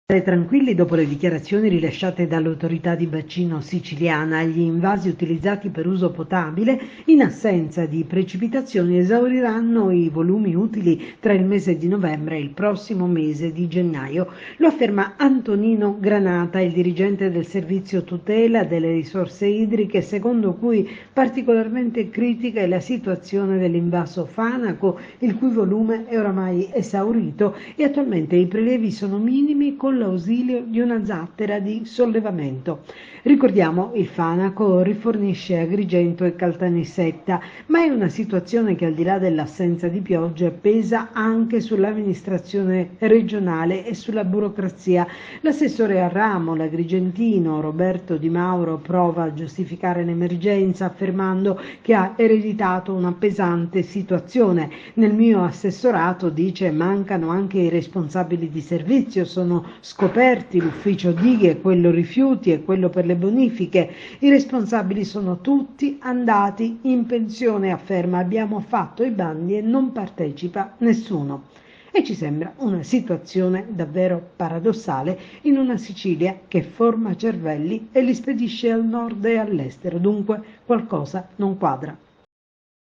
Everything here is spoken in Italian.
Tranquilli dopo le dichiarazioni rilasciate dall'autorità di bacino siciliana, gli invasi utilizzati per uso potabile, in assenza di precipitazioni, esauriranno i volumi utili tra il mese di novembre e il prossimo mese di gennaio. Lo afferma Antonino Granata, il dirigente del servizio tutela delle risorse idriche, secondo cui particolarmente critica è la situazione dell'invaso Fanaco, il cui volume è oramai esaurito e attualmente i prelevi sono minimi con l'ausilio di una zattera di sollevamento. Ricordiamo, il Fanaco rifornisce Agrigento e Caltanissetta, ma è una situazione che al di là dell'assenza di piogge pesa anche sull'amministrazione regionale e sulla burocrazia. L'assessore al ramo, l'agrigentino Roberto Di Mauro, prova a giustificare l'emergenza affermando che ha ereditato una pesante situazione. Nel mio assessorato, dice, mancano anche i responsabili di servizio, sono scoperti l'ufficio dighe, quello rifiuti e quello per le bonifiche. I responsabili sono tutti andati in pensione, afferma. Abbiamo fatto i bandi e non partecipa nessuno. E ci sembra una situazione davvero paradossale in una Sicilia che forma cervelli e li spedisce al nord e all'estero. Dunque qualcosa non quadra.